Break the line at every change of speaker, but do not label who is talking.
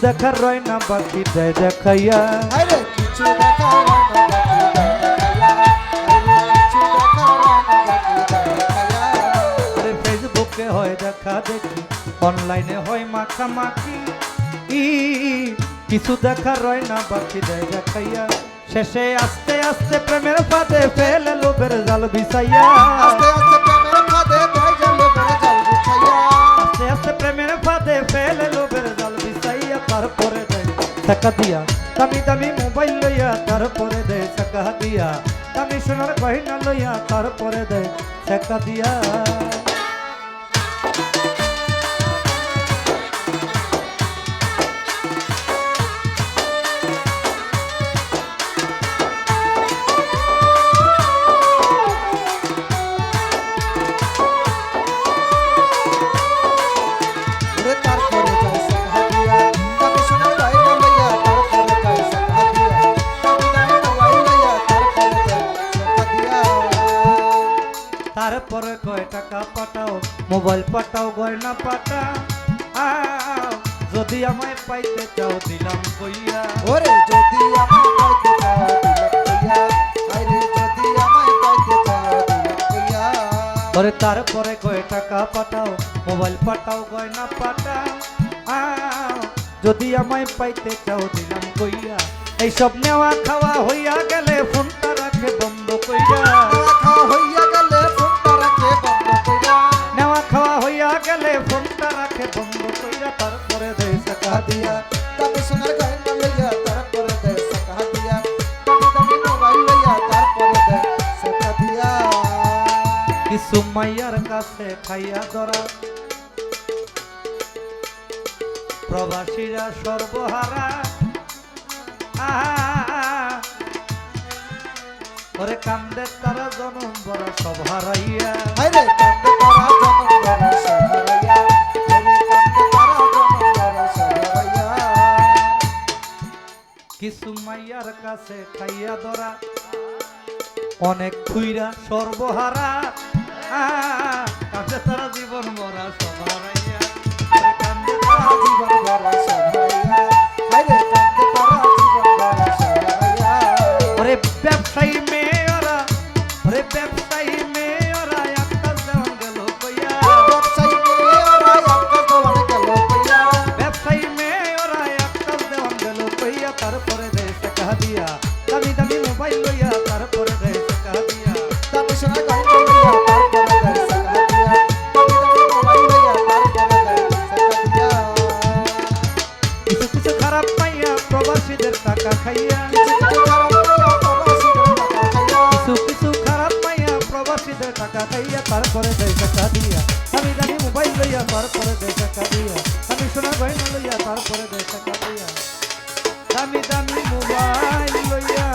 দেখার রয় না বাকি দেয় দেখাইয়া,
আরে কিছু দেখা হয় না বাকি দেখাইয়া, আরে কিছু দেখা হয় না বাকি দেখাইয়া।
আরে ফেসবুকে হয় দেখা দেখি, অনলাইনে হয় মাখামাখি, কিছু দেখার রয় না বাকি দেয় দেখাইয়া, শেষে আস্তে আস্তে প্রেমের ফাঁদে ফেলে লোভের জাল বিছাইয়া,
আস্তে আস্তে প্রেমের ফাঁদে দেয় জাল লোভের জাল বিছাইয়া,
আস্তে আস্তে প্রেমের ফাঁদে ফেলে লোভের জাল বিছাইয়া, তারপরে দেয় টাকা দিয়া দামি দামি মোবাইল লইয়া, তারপরে দেয় টাকা দিয়া দামি সোনার গয়না লইয়া, তারপরে দেয় টাকা দিয়া।
তারপরে যায় সাকা দিয়া দামি সোনার গয়না লইয়া, তারপরে যায় সাকা দিয়া দামি দামি মোবাইল লইয়া, তারপরে যায় সাকা দিয়া।
তারপরে কয় টাকা পাঠাও, মোবাইল পাঠাও, গয়না পাঠাও, যদি আমায় পাইতে চাও দিলাম কইয়া,
ওরে যদি আমায় পাইতে চাও দিলাম কইয়া, আরে যদি আমায় পাইতে চাও দিলাম কইয়া।
ওরে তারপরে কয় টাকা পাঠাও, মোবাইল পাঠাও, গয়না পাঠাও, যদি আমায় পাইতে চাও দিলাম কইয়া, এইসব নেওয়া খাওয়া হইয়া গেলে ফোনটা রাখে বন্ধ কইরা,
খাওয়া হইয়া গেলে ফোনটা রাখে বন্ধ কইরা,
নেওয়া খাওয়া হইয়া গেলে ফোনটা রাখে বন্ধ কইরা, তারপরে দেয় টাকা দিয়া।
দামি সোনার গয়না লইয়া, তারপরে দেয় সাকা দিয়া দামি দামি মোবাইল লইয়া, তারপরে দেয় সাকা দিয়া।
কিছু মাইয়ার কাছে খাইয়া ধরা, প্রবাসীরা সর্বহারা, ওরে কান্দে তারা জনম বড় সব হারাইয়া,
আরে কান্দে তারা জনম বড় সব হারাইয়া, আরে কান্দে তারা জনম বড় সব হারাইয়া।
কিছু মাইয়ার কাছে খাইয়া ধরা, অনেক খুইরা সর্বহারা, কান্দে তারা জীবন মরা সব হারাইয়া, ওরে কান্দে তারা
জীবন বড় সব হারাইয়া, আরে কান্দে তারা জীবন বড় সব হারাইয়া।
ওরে ব্যবসায়ী মেয়েরা, ওরে ব্যবসায়ী মেয়েরা একটা দেওয়ান গেল কইয়া,
ব্যবসায়ী মেয়েরা একটা দেওয়ান গেল কইয়া,
ব্যবসায়ী মেয়েরা একটা দেওয়ান গেল কইয়া, তারপরে দেয় টাকা দিয়া দামি দামি মোবাইল লইয়া, তারপরে দেয় টাকা দিয়া,
দামি সোনার গয়না লইয়া, তারপরে দেয় সাকা দিয়া দামি দামি মোবাইল লইয়া, তারপরে দেয় সাকা দিয়া।
কিছু কিছু খারাপ পাইয়া প্রবাসীদের টাকা খাইয়া,
কিছু কিছু খারাপ পাইয়া প্রবাসীদের টাকা খাইয়া,
কিছু কিছু খারাপ পাইয়া প্রবাসীদের টাকা খাইয়া, তারপরে দেয় টাকা দিয়া দামি দামি মোবাইল লইয়া, তারপরে দেয় টাকা দিয়া দামি সোনার গয়না লইয়া, তারপরে দেয় টাকা দিয়া দামি দামি মোবাইল লইয়া।